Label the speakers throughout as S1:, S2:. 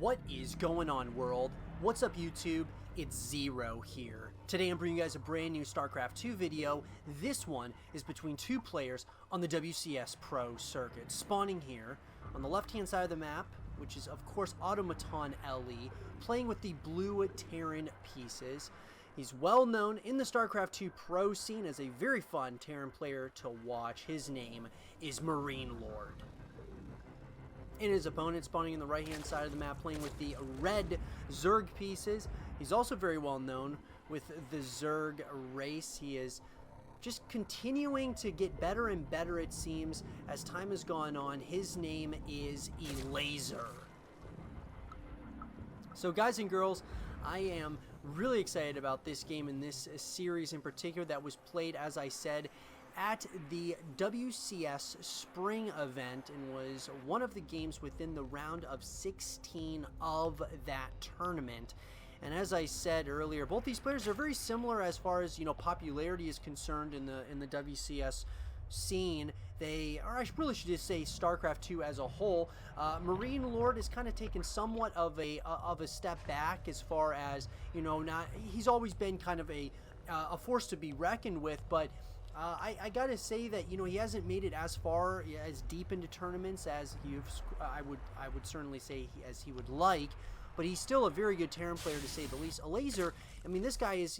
S1: What is going on, world? What's up, YouTube? It's Zero here. Today I'm bringing you guys a brand new StarCraft 2 video. This one is between two players on the WCS Pro circuit, spawning here on the left-hand side of the map, which is of course Automaton LE, playing with the blue Terran pieces. He's well known in the StarCraft 2 Pro scene as a very fun Terran player to watch. His name is Marinelord. And his opponent spawning in the right-hand side of the map, playing with the red Zerg pieces. He's also very well known with the Zerg race. He is just continuing to get better and better, it seems, as time has gone on. His name is Elazer. So guys and girls, I am really excited about this game and this series in particular that was played, as I said, at the WCS spring event, and was one of the games within the round of 16 of that tournament. And as I said earlier, both these players are very similar as far as, popularity is concerned in the WCS scene. They, or I really should just say StarCraft 2 as a whole. Marinelord is kind of taken somewhat of a step back as far as, he's always been kind of a force to be reckoned with, but I gotta say that he hasn't made it as far, as deep into tournaments as I would certainly say as he would like, but he's still a very good Terran player, to say the least. Elazer, I mean, this guy is,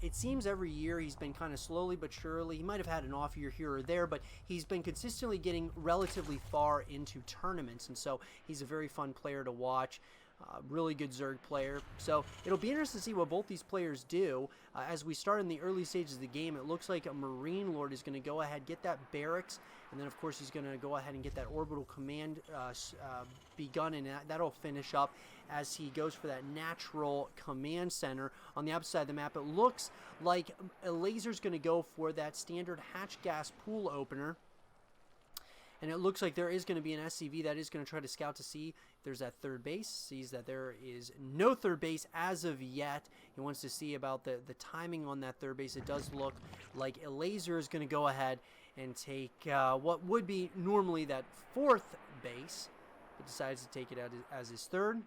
S1: it seems every year he's been kind of slowly but surely. He might have had an off year here or there, but he's been consistently getting relatively far into tournaments, and so he's a very fun player to watch. Really good Zerg player. So it'll be interesting to see what both these players do. As we start in the early stages of the game, it looks like a Marinelord is going to go ahead, get that barracks, and then of course he's going to go ahead and get that orbital command begun, and that'll finish up as he goes for that natural command center. On the opposite side of the map, it looks like Elazer's going to go for that standard hatch gas pool opener. And it looks like there is going to be an SCV that is going to try to scout to see if there's that third base. Sees that there is no third base as of yet. He wants to see about the timing on that third base. It does look like Elazer is going to go ahead and take what would be normally that fourth base, but decides to take it out as his third.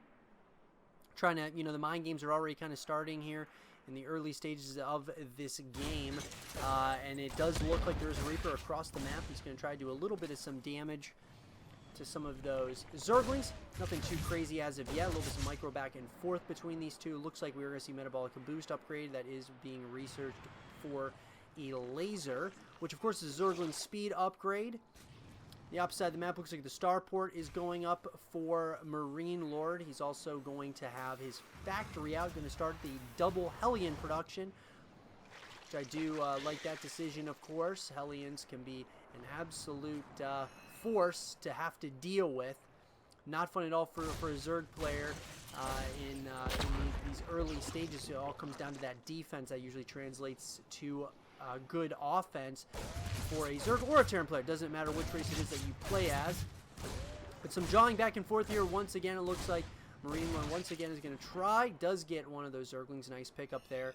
S1: Trying to, the mind games are already kind of starting here in the early stages of this game, and it does look like there's a Reaper across the map. He's going to try to do a little bit of some damage to some of those Zerglings. Nothing too crazy as of yet. A little bit of micro back and forth between these two. Looks like we're going to see metabolic boost upgrade that is being researched for Elazer, which of course is a Zergling speed upgrade. The opposite side of the map looks like the starport is going up for Marinelord. He's also going to have his factory out, going to start the double Hellion production, which I do like that decision, of course. Hellions can be an absolute force to have to deal with. Not fun at all for a Zerg player in these early stages. It all comes down to that defense that usually translates to good offense for a Zerg or a Terran player. Doesn't matter which race it is that you play as. But some jawing back and forth here. Once again, it looks like Marinelord once again is going to try. Does get one of those Zerglings. Nice pickup there.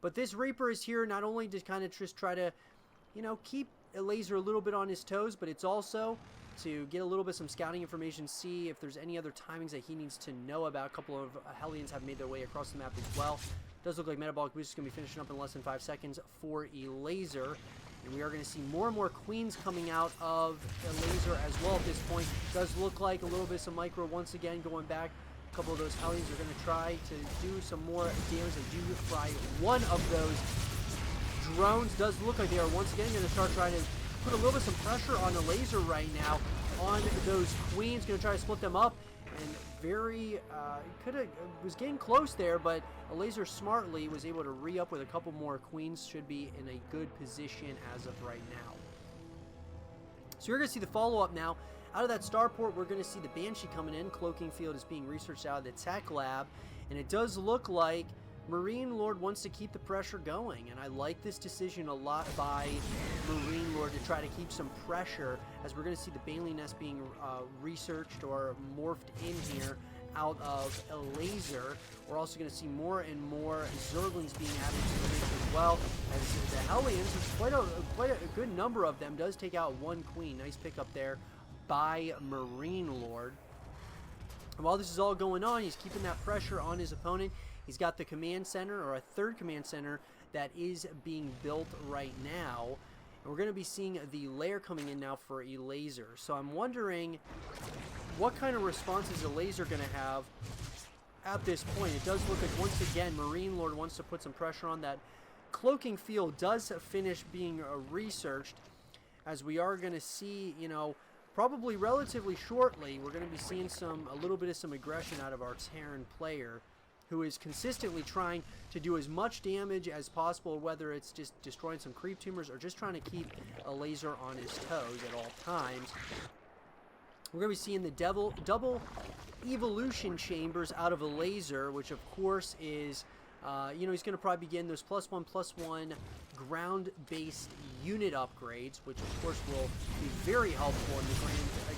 S1: But this Reaper is here not only to kind of just try to, keep Elazer a little bit on his toes, but it's also to get a little bit some scouting information, see if there's any other timings that he needs to know about. A couple of Hellions have made their way across the map as well. Does look like metabolic boost is going to be finishing up in less than 5 seconds for Elazer. And we are going to see more and more queens coming out of Elazer as well at this point. Does look like a little bit of some micro once again going back. A couple of those Hellions are going to try to do some more damage. They do fry one of those drones. Does look like they are once again going to start trying to put a little bit of some pressure on Elazer right now on those queens. Going to try to split them up. And very, was getting close there, but Elazer smartly was able to re-up with a couple more queens. Should be in a good position as of right now. So you're going to see the follow-up now. Out of that starport, we're going to see the Banshee coming in. Cloaking field is being researched out of the tech lab, and it does look like Marinelord wants to keep the pressure going, and I like this decision a lot by Marinelord to try to keep some pressure, as we're going to see the Bailey Nest being researched or morphed in here out of Elazer. We're also going to see more and more Zerglings being added to the mix as well, as the Hellions, which quite a good number of them, does take out one queen. Nice pickup there by Marinelord. And while this is all going on, he's keeping that pressure on his opponent. He's got the command center, or a third command center, that is being built right now. And we're going to be seeing the lair coming in now for Elazer. So I'm wondering what kind of response is Elazer going to have at this point. It does look like, once again, Marinelord wants to put some pressure on that. Cloaking field does finish being researched, as we are going to see, you know, probably relatively shortly, we're going to be seeing a little bit of some aggression out of our Terran player, who is consistently trying to do as much damage as possible, whether it's just destroying some creep tumors or just trying to keep Elazer on his toes at all times. We're going to be seeing the double evolution chambers out of Elazer, which of course is, you know, he's going to probably begin those +1/+1 ground-based unit upgrades, which of course will be very helpful in the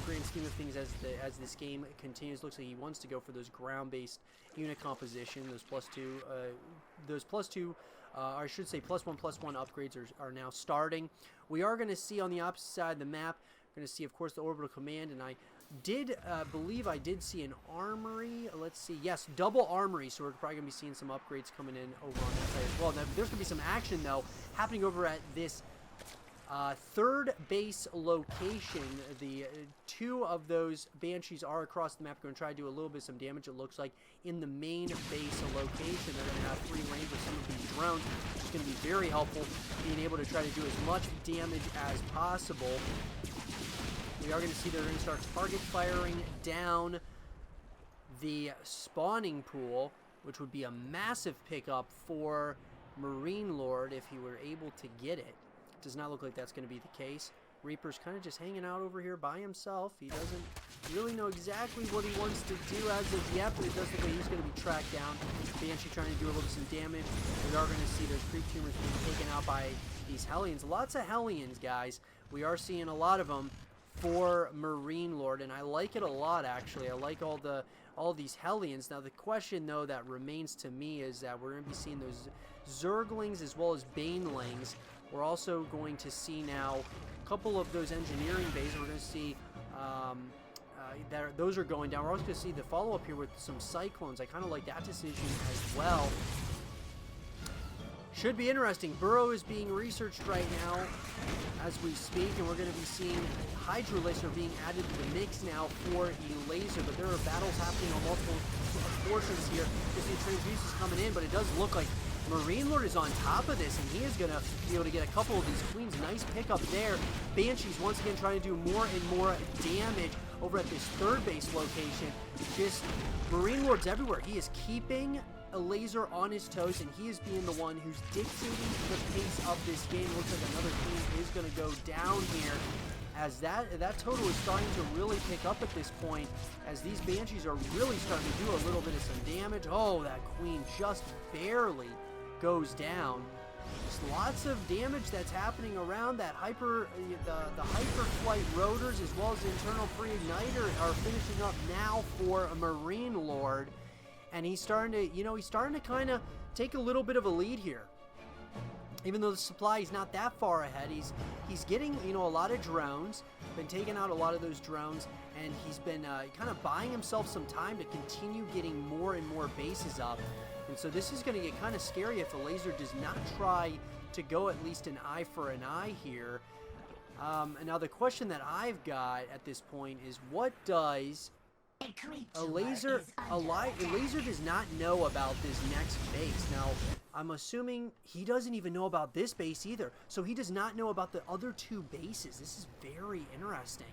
S1: grand scheme of things as this game continues. Looks like he wants to go for those ground-based unit composition, those +2, I should say +1/+1 upgrades are now starting. We are going to see on the opposite side of the map, we're going to see, of course, the orbital command, and I did believe I did see an armory. Let's see. Yes, double armory. So we're probably going to be seeing some upgrades coming in over on that side as well. Now, there's going to be some action, though, happening over at this third base location. The two of those Banshees are across the map. Going to try to do a little bit of some damage, it looks like, in the main base location. They're going to have free range with some of these drones, which is going to be very helpful, being able to try to do as much damage as possible. We are going to see they're going to start target firing down the spawning pool, which would be a massive pickup for Marinelord if he were able to get it. Does not look like that's going to be the case. Reaper's kind of just hanging out over here by himself. He doesn't really know exactly what he wants to do as of yet, but it does look like he's going to be tracked down. Banshee trying to do a little bit of some damage. We are going to see those creep tumors being taken out by these Hellions. Lots of Hellions, guys. We are seeing a lot of them for Marinelord, and I like it a lot, actually. I like all these Hellions. Now, the question, though, that remains to me is that we're going to be seeing those Zerglings as well as Banelings. We're also going to see now a couple of those engineering bays. We're going to see those are going down. We're also going to see the follow-up here with some Cyclones. I kind of like that decision as well. Should be interesting. Burrow is being researched right now as we speak, and we're going to be seeing Hydrolaser being added to the mix now for Elazer, but there are battles happening on multiple portions here. You see Transmuses coming in, but it does look like Marinelord is on top of this, and he is going to be able to get a couple of these Queens. Nice pickup there. Banshees once again trying to do more and more damage over at this third base location. Just Marinelord's everywhere. He is keeping Elazer on his toes, and he is being the one who's dictating the pace of this game. Looks like another team is going to go down here, as that total is starting to really pick up at this point, as these Banshees are really starting to do a little bit of some damage. Oh, that Queen just barely goes down. Just lots of damage that's happening around that the hyper flight rotors, as well as the internal pre-igniter, are finishing up now for Marinelord. And he's starting to kind of take a little bit of a lead here. Even though the supply is not that far ahead, he's getting, you know, a lot of drones, been taking out a lot of those drones, and he's been kind of buying himself some time to continue getting more and more bases up. And so this is going to get kind of scary if Elazer does not try to go at least an eye for an eye here. And now the question that I've got at this point is, what does Elazer does not know about this next base. Now, I'm assuming he doesn't even know about this base either. So he does not know about the other two bases. This is very interesting.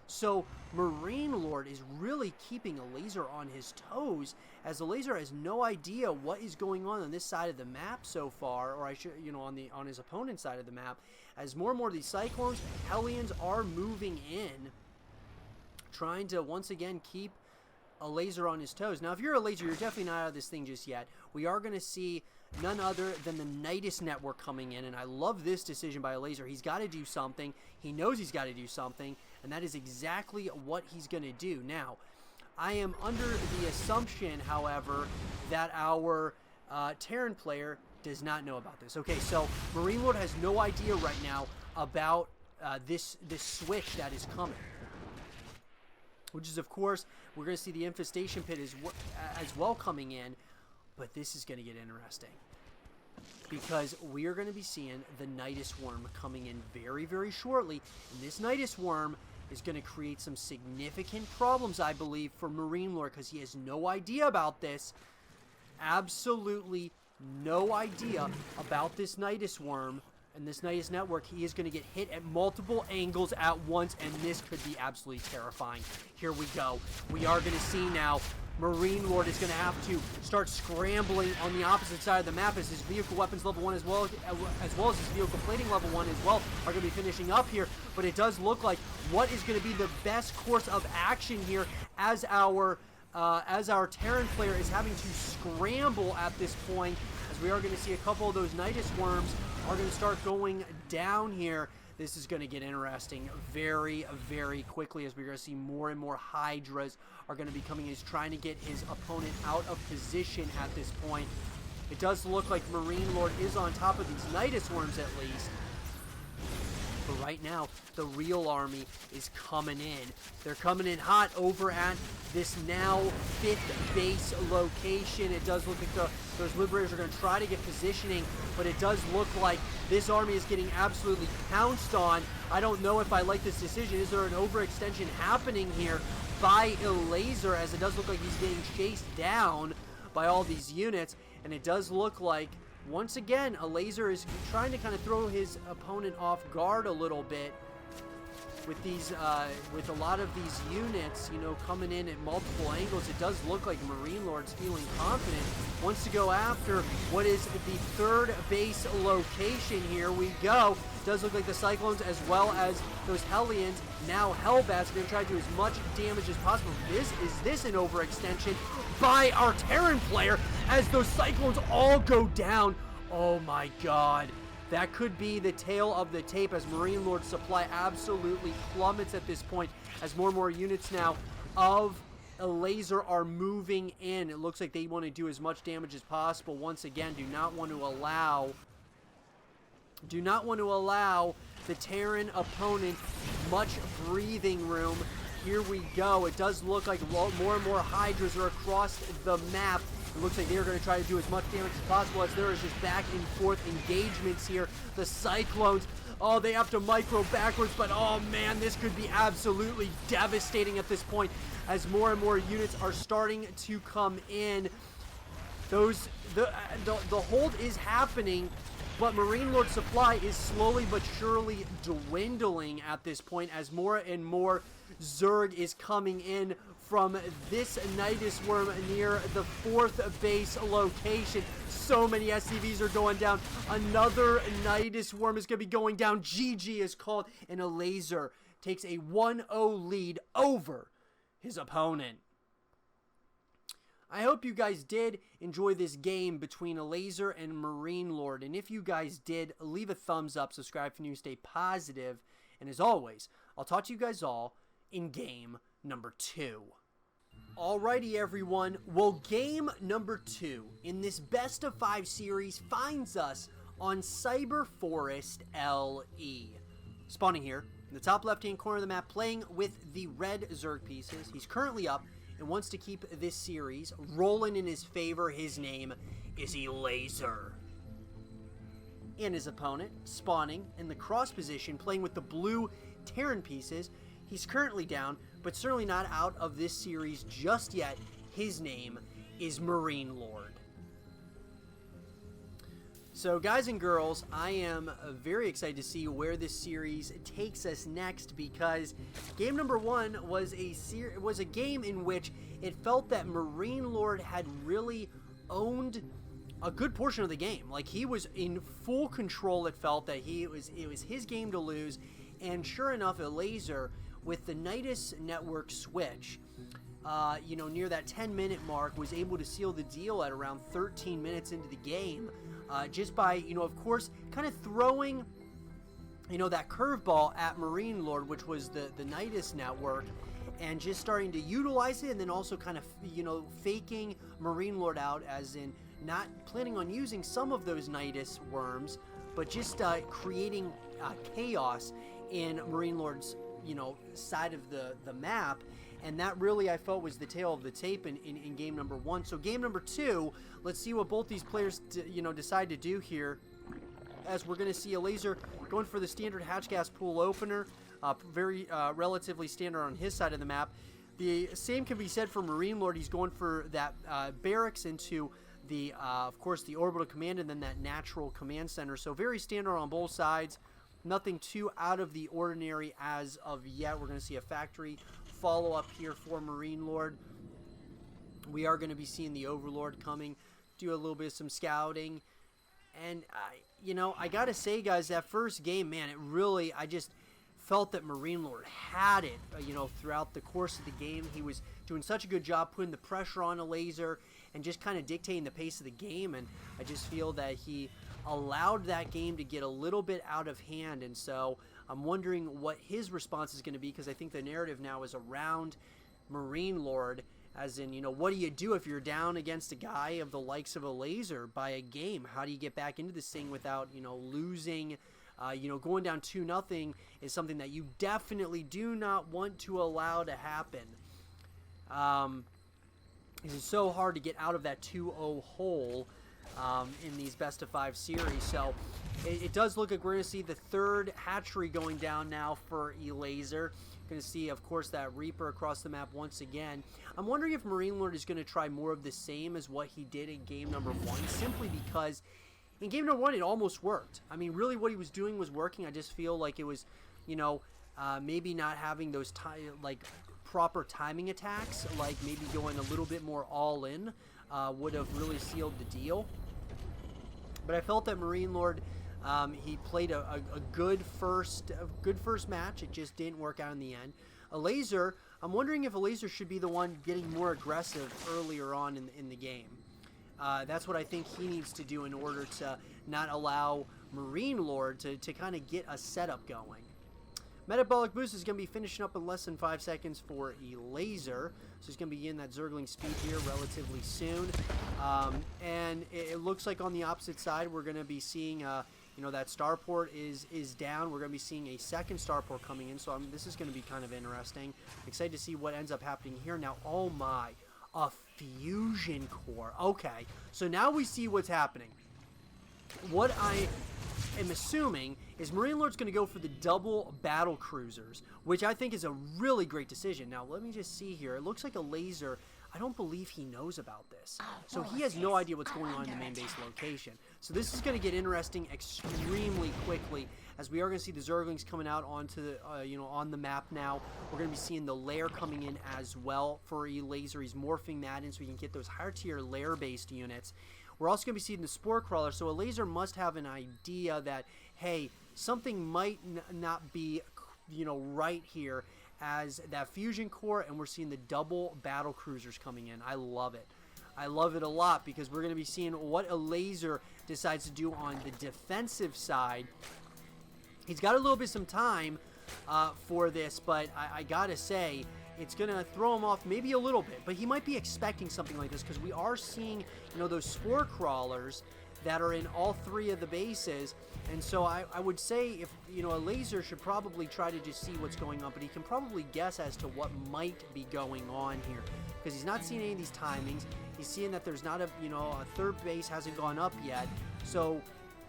S1: So Marinelord is really keeping Elazer on his toes, as Elazer has no idea what is going on this side of the map so far, or I should, you know, on his opponent's side of the map, as more and more of these Cyclones, Hellions are moving in, trying to once again keep Elazer on his toes. Now, if you're Elazer, you're definitely not out of this thing just yet. We are going to see none other than the Nidus network coming in, and I love this decision by Elazer. He's got to do something. He knows he's got to do something, and that is exactly what he's going to do. Now, I am under the assumption, however, that our Terran player does not know about this. Okay, so Marinelord has no idea right now about this switch that is coming. which is, of course, we're going to see the infestation pit as well coming in. But this is going to get interesting, because we are going to be seeing the Nidus Worm coming in very, very shortly. And this Nidus Worm is going to create some significant problems, I believe, for Marinelord, because he has no idea about this. Absolutely no idea about this Nidus Worm and this Nidus network. He is going to get hit at multiple angles at once, and this could be absolutely terrifying. Here we go. We are going to see now Marinelord is going to have to start scrambling on the opposite side of the map, as his vehicle weapons level 1 as well as his vehicle plating level 1 as well are going to be finishing up here. But it does look like what is going to be the best course of action here, as our Terran player is having to scramble at this point, as we are going to see a couple of those Nidus Worms are going to start going down here. This is going to get interesting very, very quickly, as we're going to see more and more Hydras are going to be coming in. He's trying to get his opponent out of position at this point. It does look like Marinelord is on top of these Nidus Worms at least. But right now, the real army is coming in. They're coming in hot over at this now 5th base location. It does look like those Liberators are going to try to get positioning, but it does look like this army is getting absolutely pounced on. I don't know if I like this decision. Is there an overextension happening here by Elazer, as it does look like he's getting chased down by all these units, and it does look like, once again, Elazer is trying to kind of throw his opponent off guard a little bit with these, with a lot of these units, you know, coming in at multiple angles. It does look like Marinelord's feeling confident, wants to go after what is the 3rd base location. Here we go. It does look like the Cyclones as well as those Hellions, now Hellbats, are going to try to do as much damage as possible. Is this an overextension by our Terran player, as those Cyclones all go down? Oh my god. That could be the tail of the tape, as Marinelord's supply absolutely plummets at this point, as more and more units now of Elazer are moving in. It looks like they want to do as much damage as possible. Once again, do not want to allow the Terran opponent much breathing room. Here we go. It does look like more and more Hydras are across the map. It looks like they're going to try to do as much damage as possible, as there is just back and forth engagements here. The Cyclones, oh, they have to micro backwards, but oh man, this could be absolutely devastating at this point, as more and more units are starting to come in. The hold is happening, but Marinelord's supply is slowly but surely dwindling at this point, as more and more Zerg is coming in from this Nidus Worm near the 4th base location. So many SCVs are going down. Another Nidus Worm is going to be going down. GG is called, and Elazer takes a 1-0 lead over his opponent. I hope you guys did enjoy this game between Elazer and Marinelord, and if you guys did, leave a thumbs up, subscribe if you're new, stay positive, and as always, I'll talk to you guys all in game number 2. Alrighty everyone, well, game number 2 in this best of 5 series finds us on Cyber Forest LE. Spawning here in the top left hand corner of the map, playing with the red Zerg pieces. He's currently up and wants to keep this series rolling in his favor. His name is Elazer. And his opponent, spawning in the cross position, playing with the blue Terran pieces. He's currently down, but certainly not out of this series just yet. His name is Marinelord. So guys and girls, I am very excited to see where this series takes us next, because game number 1 was a game in which it felt that Marinelord had really owned a good portion of the game. Like, he was in full control. It felt that it was his game to lose, and sure enough, Elazer, with the Nidus network switch, you know, near that 10-minute mark, was able to seal the deal at around 13 minutes into the game, just by, you know, of course, kind of throwing, you know, that curveball at Marinelord, which was the Nidus network, and just starting to utilize it, and then also kind of, you know, faking Marinelord out, as in not planning on using some of those Nidus worms, but just creating chaos in Marinelord's, you know, side of the map. And that really, I felt, was the tale of the tape in game number 1. So game number 2, let's see what both these players, decide to do here. As we're going to see Elazer going for the standard hatch gas pool opener, very relatively standard on his side of the map. The same can be said for Marinelord. He's going for that barracks into the, of course, the orbital command and then that natural command center. So very standard on both sides. Nothing too out of the ordinary as of yet. We're going to see a factory follow-up here for Marinelord. We are going to be seeing the Overlord coming, do a little bit of some scouting. And, I got to say, guys, that first game, man, I just felt that Marinelord had it, throughout the course of the game. He was doing such a good job putting the pressure on Elazer and just kind of dictating the pace of the game. And I just feel that he allowed that game to get a little bit out of hand. And so I'm wondering what his response is going to be, because I think the narrative now is around Marinelord, as in, what do you do if you're down against a guy of the likes of Elazer by a game? How do you get back into this thing without, losing? Going down 2-0 is something that you definitely do not want to allow to happen. It's so hard to get out of that 2-0 hole in these best-of-5 series. So it does look like we're going to see the third hatchery going down now for Elazer. Going to see, of course, that Reaper across the map once again. I'm wondering if Marinelord is going to try more of the same as what he did in game number 1, simply because in game number 1 it almost worked. I mean, really what he was doing was working. I just feel like it was, maybe not having those proper timing attacks, like maybe going a little bit more all in would have really sealed the deal. But I felt that Marinelord, he played a good first match. It just didn't work out in the end. Elazer, I'm wondering if Elazer should be the one getting more aggressive earlier on in the game. That's what I think he needs to do in order to not allow Marinelord to kind of get a setup going. Metabolic Boost is going to be finishing up in less than 5 seconds for Elazer. So he's going to be in that Zergling speed here relatively soon. And it looks like on the opposite side we're going to be seeing, that starport is down. We're going to be seeing a second starport coming in. So this is going to be kind of interesting. Excited to see what ends up happening here. Now, oh my, a fusion core. Okay, so now we see what's happening. What I am assuming is Marinelord's going to go for the double battle cruisers, which I think is a really great decision. Now, let me just see here. It looks like Elazer, I don't believe he knows about this. So he has no idea what's going on in the main base location. So this is going to get interesting extremely quickly, as we are going to see the Zerglings coming out onto the, on the map now. We're going to be seeing the lair coming in as well for Elazer. He's morphing that in so we can get those higher tier lair-based units. We're also going to be seeing the Spore Crawler, so Elazer must have an idea that, hey, something might not be, right here, as that fusion core, and we're seeing the double battle cruisers coming in. I love it. I love it a lot, because we're going to be seeing what Elazer decides to do on the defensive side. He's got a little bit some time for this, but I gotta say, it's going to throw him off maybe a little bit, but he might be expecting something like this, because we are seeing, those Spore Crawlers that are in all 3 of the bases. And so I would say, if Elazer should probably try to just see what's going on, but he can probably guess as to what might be going on here, because he's not seeing any of these timings. He's seeing that there's not a third base hasn't gone up yet, so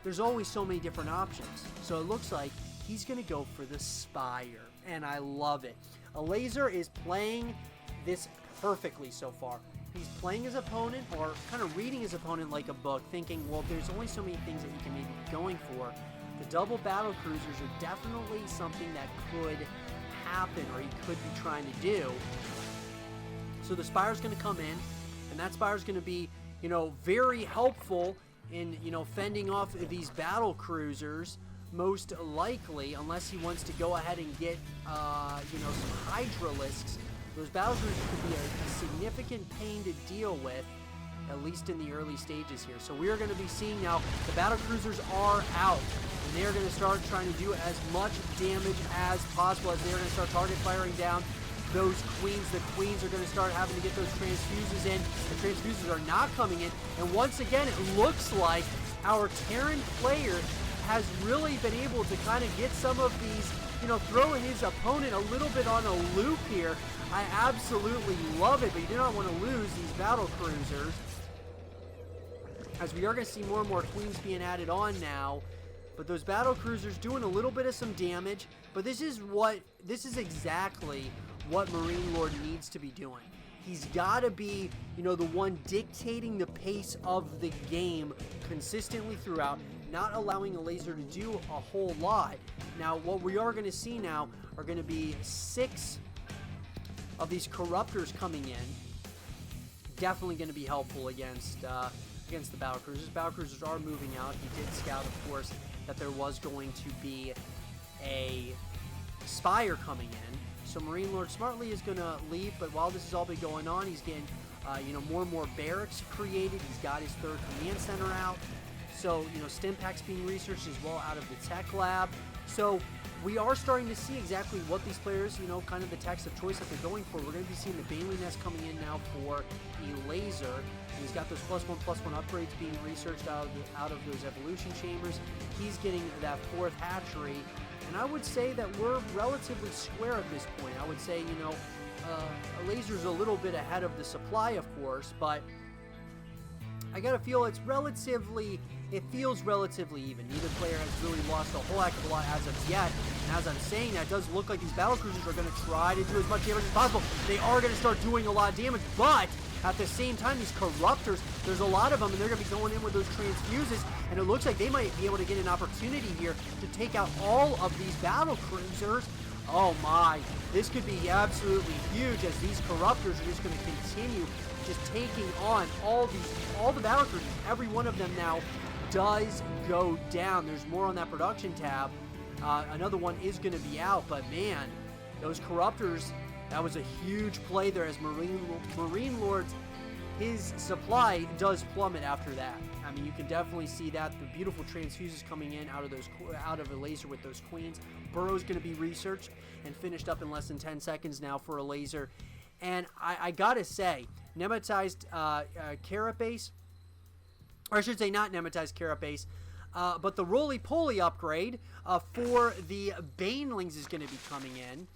S1: there's always so many different options. So it looks like he's going to go for the Spire, and I love it. Elazer is playing this perfectly so far. He's playing his opponent, or kind of reading his opponent like a book, thinking, well, there's only so many things that he can maybe be going for. The double battle cruisers are definitely something that could happen, or he could be trying to do. So the Spire's going to come in, and that Spire's going to be, very helpful in, fending off these battle cruisers, most likely, unless he wants to go ahead and get, some Hydralisks. Those battle cruisers could be a significant pain to deal with, at least in the early stages here. So we are going to be seeing now the battle cruisers are out, and they're going to start trying to do as much damage as possible, as they're going to start target firing down those queens. The queens are going to start having to get those transfuses in. The transfuses are not coming in, and once again, it looks like our Terran player has really been able to kind of get some of these you know, throwing his opponent a little bit on a loop here. I absolutely love it, but you do not want to lose these battle cruisers, as we are going to see more and more queens being added on now. But those battle cruisers doing a little bit of some damage. But this is exactly what Marinelord needs to be doing. He's got to be, you know, the one dictating the pace of the game consistently throughout, not allowing Elazer to do a whole lot. Now, what we are going to see now are going to be 6 of these corruptors coming in. Definitely going to be helpful against the battle cruisers. Battle cruisers are moving out. He did scout, of course, that there was going to be a Spire coming in. So Marinelord smartly is going to leave, but while this has all been going on, he's getting you know, more and more barracks created. He's got his 3rd command center out. So, you know, stim packs being researched as well out of the tech lab. So we are starting to see exactly what these players, you know, kind of the techs of choice that they're going for. We're going to be seeing the Bailey Nest coming in now for Elazer. He's got those +1/+1 upgrades being researched out of those evolution chambers. He's getting that 4th hatchery. And I would say that we're relatively square at this point. I would say, you know, Elazer's a little bit ahead of the supply, of course, but I gotta feel it feels relatively even. Neither player has really lost a whole heck of a lot as of yet. And as I'm saying, that does look like these battle cruisers are going to try to do as much damage as possible. They are going to start doing a lot of damage, but at the same time, these corruptors, there's a lot of them, and they're going to be going in with those transfuses, and it looks like they might be able to get an opportunity here to take out all of these battle cruisers. Oh my, this could be absolutely huge, as these corruptors are just going to continue just taking on all the battle cruisers. Every one of them now does go down. There's more on that production tab. Another one is going to be out, but man, those corruptors, that was a huge play there, as Marinelord's, his supply does plummet after that. I mean, you can definitely see that. The beautiful transfuses coming in out of Elazer with those queens. Burrow's going to be researched and finished up in less than 10 seconds now for Elazer. And I gotta say, nematized carapace, or I should say not nematized carapace, but the roly-poly upgrade for the banelings is going to be coming in.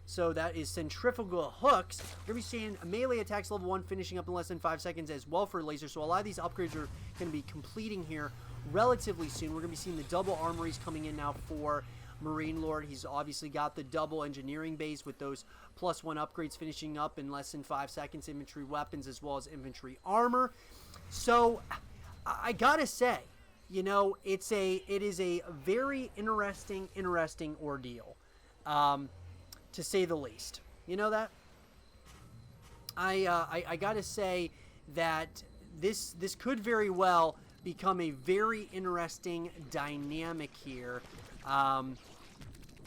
S1: So that is centrifugal hooks. We're going to be seeing melee attacks level 1 finishing up in less than 5 seconds as well for Elazer. So a lot of these upgrades are going to be completing here relatively soon. We're going to be seeing the double armories coming in now for Marinelord. He's obviously got the double engineering base with those +1 upgrades finishing up in less than 5 seconds. Infantry weapons as well as infantry armor. So I gotta say, you know, it is a very interesting ordeal, to say the least. You know that? I gotta say that this could very well become a very interesting dynamic here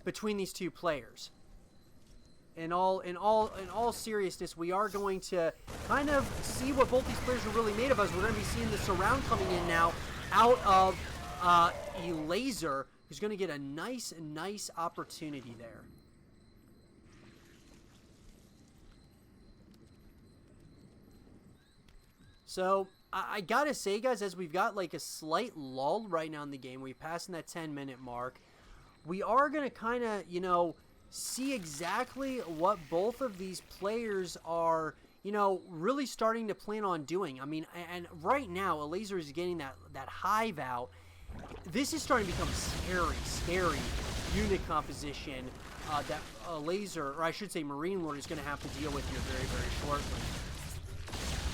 S1: between these two players. In all seriousness, we are going to kind of see what both these players are really made of, as we're going to be seeing the surround coming in now out of Elazer, who's going to get a nice opportunity there. So I gotta say, guys, as we've got like a slight lull right now in the game, we're passing that 10-minute mark. We are going to kind of, you know, see exactly what both of these players are, you know, really starting to plan on doing. I mean, and right now, Elazer is getting that hive out. This is starting to become scary unit composition that Elazer, or I should say Marinelord, is going to have to deal with here very shortly.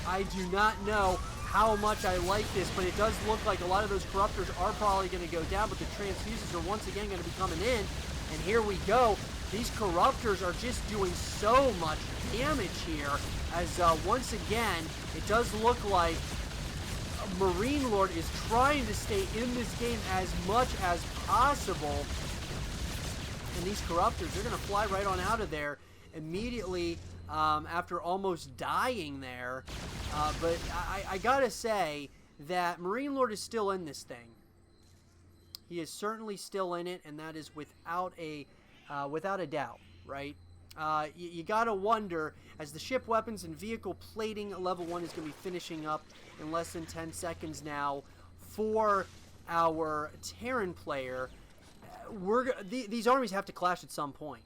S1: I do not know how much I like this, but it does look like a lot of those corruptors are probably going to go down, but the transfuses are once again going to be coming in, and here we go. These corruptors are just doing so much damage here, as once again, it does look like Marinelord is trying to stay in this game as much as possible, and these corruptors, they're going to fly right on out of there immediately after almost dying there. But I gotta say that Marinelord is still in this thing. He is certainly still in it, and that is without a doubt, right? You gotta wonder, as the ship weapons and vehicle plating level 1 is going to be finishing up in less than 10 seconds now for our Terran player. these armies have to clash at some point.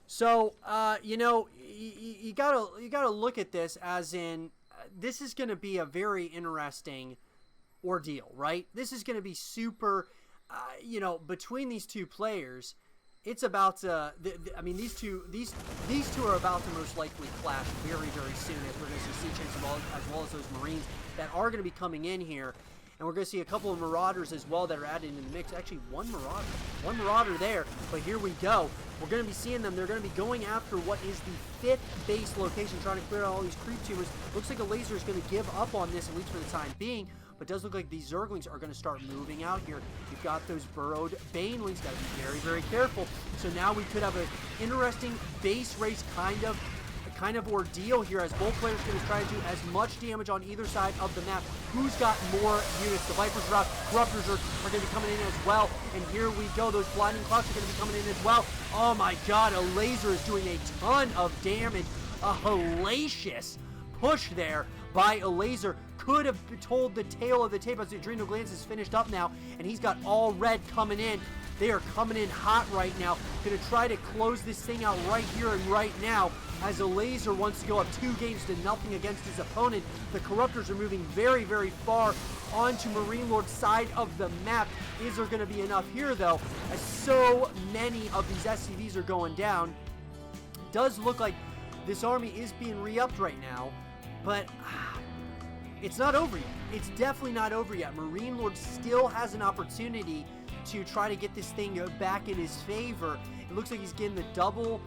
S1: So, you know, you gotta look at this as in, this is going to be a very interesting ordeal, right? This is going to be super, you know, between these two players, it's about to, I mean, these two are about to most likely clash very, very soon, as we're going to see siege tanks as well as those Marines that are going to be coming in here. And we're going to see a couple of Marauders as well that are added in the mix. Actually, one Marauder there. But here we go. We're going to be seeing them. They're going to be going after what is the 5th base location, trying to clear out all these creep tubers. Looks like Elazer is going to give up on this, at least for the time being. But it does look like these Zerglings are going to start moving out here. You've got those burrowed Banelings. Got to be very, very careful. So now we could have an interesting base race kind of ordeal here, as both players are going to try to do as much damage on either side of the map. Who's got more units? The Vipers are out. Corruptors are going to be coming in as well. And here we go. Those Blinding Clouds are going to be coming in as well. Oh my god, Elazer is doing a ton of damage. A hellacious push there by Elazer. Could have told the tale of the tape as the Adrenal Glands is finished up now. And he's got all red coming in. They are coming in hot right now. Going to try to close this thing out right here and right now, as Elazer wants to go up 2-0 against his opponent. The Corruptors are moving very, very far onto Marinelord's side of the map. Is there going to be enough here, though, as so many of these SCVs are going down? Does look like this army is being re-upped right now, but it's not over yet. It's definitely not over yet. Marinelord still has an opportunity to try to get this thing back in his favor. It looks like he's getting the double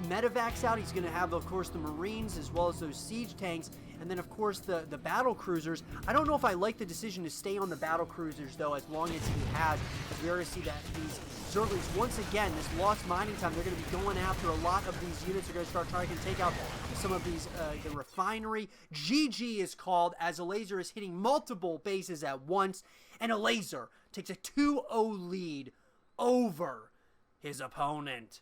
S1: medevacs out. He's going to have, of course, the Marines as well as those siege tanks, and then, of course, the battle cruisers. I don't know if I like the decision to stay on the battle cruisers, though, as long as he has, because we already see that these Zerglings, once again, this lost mining time, they're going to be going after a lot of these units. They're going to start trying to take out some of these, the refinery. GG is called, as Elazer is hitting multiple bases at once, and Elazer takes a 2-0 lead over his opponent.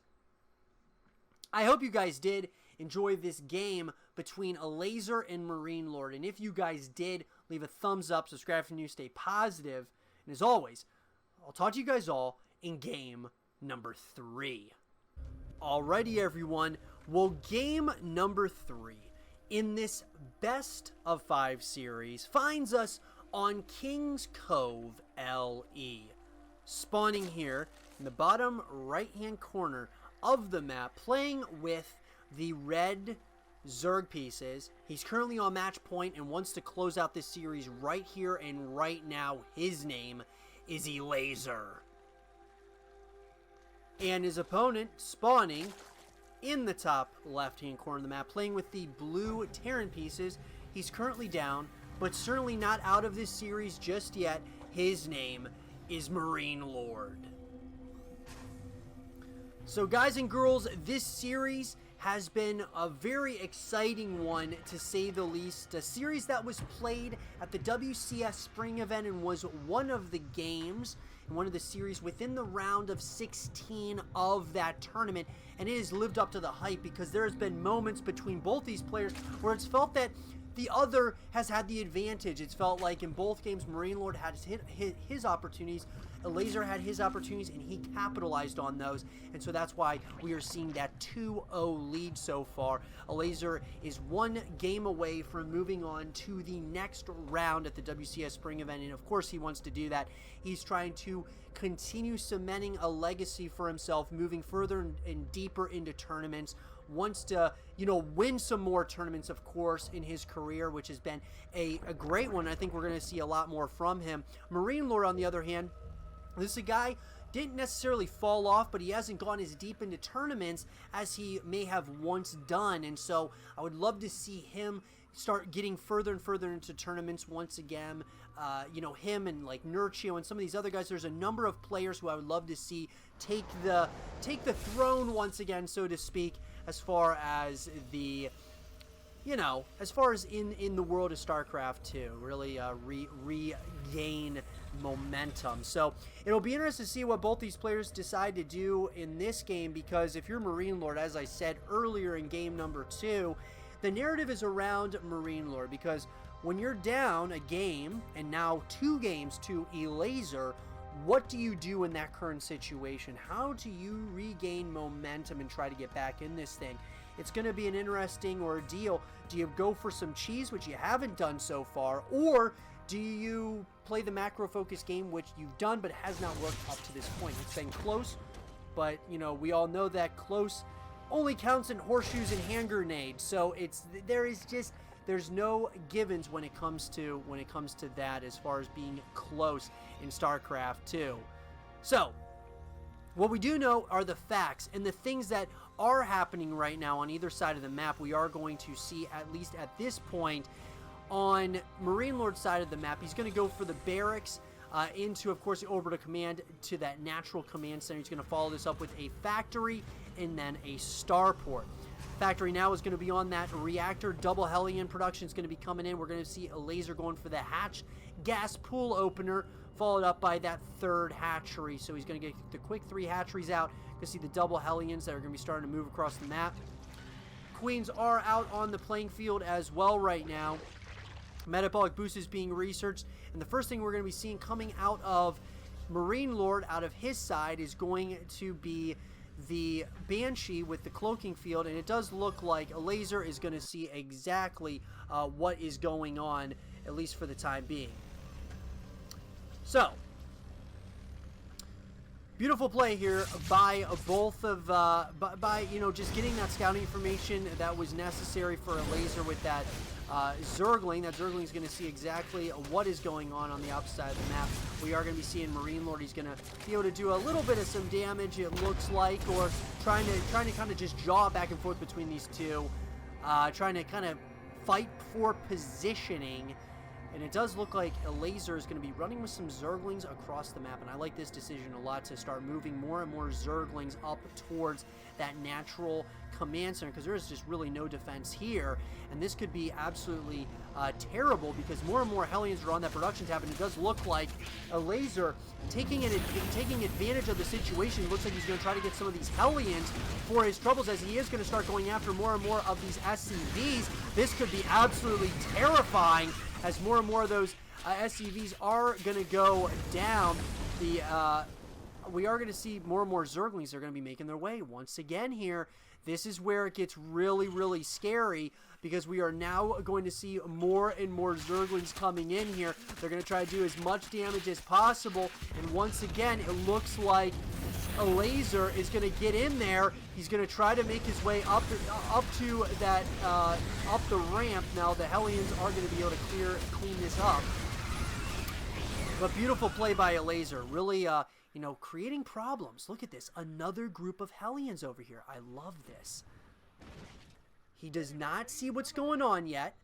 S1: I hope you guys did enjoy this game between Elazer and Marinelord. And if you guys did, leave a thumbs up, subscribe for new, stay positive. And as always, I'll talk to you guys all in game number 3. Alrighty, everyone. Well, game number 3 in this best of 5 series finds us on King's Cove LE. Spawning here in the bottom right-hand corner of the map, playing with the red Zerg pieces. He's currently on match point and wants to close out this series right here and right now. His name is Elazer. And his opponent spawning in the top left-hand corner of the map, playing with the blue Terran pieces. He's currently down, but certainly not out of this series just yet. His name is Marinelord. So guys and girls, this series has been a very exciting one, to say the least. A series that was played at the WCS spring event and was one of the games in one of the series within the round of 16 of that tournament, and it has lived up to the hype, because there has been moments between both these players where it's felt that the other has had the advantage. It's felt like in both games, Marinelord had his opportunities, Elazer had his opportunities, and he capitalized on those. And so that's why we are seeing that 2-0 lead so far. Elazer is one game away from moving on to the next round at the WCS spring event. And of course, he wants to do that. He's trying to continue cementing a legacy for himself, moving further and deeper into tournaments. Wants to, you know, win some more tournaments, of course, in his career, which has been a great one. I think we're going to see a lot more from him. Marinelord, on the other hand, this is a guy, didn't necessarily fall off, but he hasn't gone as deep into tournaments as he may have once done. And so I would love to see him start getting further and further into tournaments once again. You know, him and like Nurchio and some of these other guys. There's a number of players who I would love to see take the throne once again, so to speak, as far as the, you know, as far as in the world of StarCraft 2, really regain momentum. So it'll be interesting to see what both these players decide to do in this game, because if you're Marinelord, as I said earlier in game number 2, the narrative is around Marinelord, because when you're down a game, and now 2 games to Elazer, what do you do in that current situation? How do you regain momentum and try to get back in this thing? It's going to be an interesting ordeal. Do you go for some cheese, which you haven't done so far, or do you play the macro focus game, which you've done but has not worked up to this point? It's been close, but you know, we all know that close only counts in horseshoes and hand grenades. So there's no givens when it comes to that, as far as being close in StarCraft 2. So what we do know are the facts and the things that are happening right now on either side of the map. We are going to see, at least at this point, on Marinelord's side of the map, he's going to go for the barracks into, of course, the orbital command to that natural command center. He's going to follow this up with a factory and then a starport. Factory now is going to be on that reactor. Double Hellion production is going to be coming in. We're going to see Elazer going for the hatch gas pool opener, followed up by that 3rd hatchery. So he's going to get the quick 3 hatcheries out. You can see the double Hellions that are going to be starting to move across the map. Queens are out on the playing field as well right now. Metabolic boost is being researched, and the first thing we're going to be seeing coming out of Marinelord, out of his side, is going to be the Banshee with the cloaking field, and it does look like Elazer is going to see exactly what is going on, at least for the time being. So, beautiful play here by both of, by you know, just getting that scouting information that was necessary for Elazer with that Zergling. That Zergling is going to see exactly what is going on the opposite side of the map. We are going to be seeing Marinelord. He's going to be able to do a little bit of some damage, it looks like, or trying to kind of just jaw back and forth between these two, trying to kind of fight for positioning. And it does look like Elazer is going to be running with some Zerglings across the map, and I like this decision a lot, to start moving more and more Zerglings up towards that natural command center, because there is just really no defense here, and this could be absolutely terrible, because more and more Hellions are on that production tab, and it does look like Elazer taking advantage of the situation. It looks like he's going to try to get some of these Hellions for his troubles, as he is going to start going after more and more of these SCVs. This could be absolutely terrifying, as more and more of those SCVs are going to go down. We are going to see more and more Zerglings that are going to be making their way once again here. This is where it gets really, really scary, because we are now going to see more and more Zerglings coming in here. They're going to try to do as much damage as possible, and once again, it looks like Elazer is going to get in there. He's going to try to make his way up to that up the ramp. Now the Hellions are going to be able to clean this up. But beautiful play by Elazer, really you know, creating problems. Look at this, another group of Hellions over here. I love this. He does not see what's going on yet.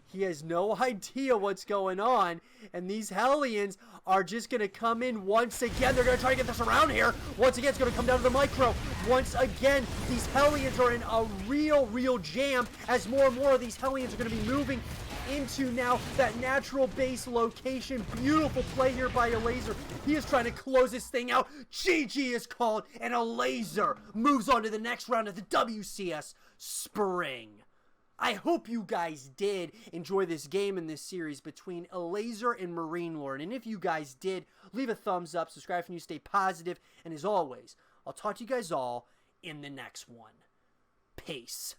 S1: He has no idea what's going on, and these Hellions are just going to come in once again. They're going to try to get this around here. Once again, it's going to come down to the micro. Once again, these Hellions are in a real jam, as more and more of these Hellions are going to be moving into now that natural base location. Beautiful play here by Elazer. He is trying to close this thing out. GG is called, and Elazer moves on to the next round of the WCS Spring. I hope you guys did enjoy this game in this series between Elazer and Marinelord. And if you guys did, leave a thumbs up, subscribe if you stay positive, and as always, I'll talk to you guys all in the next one. Peace.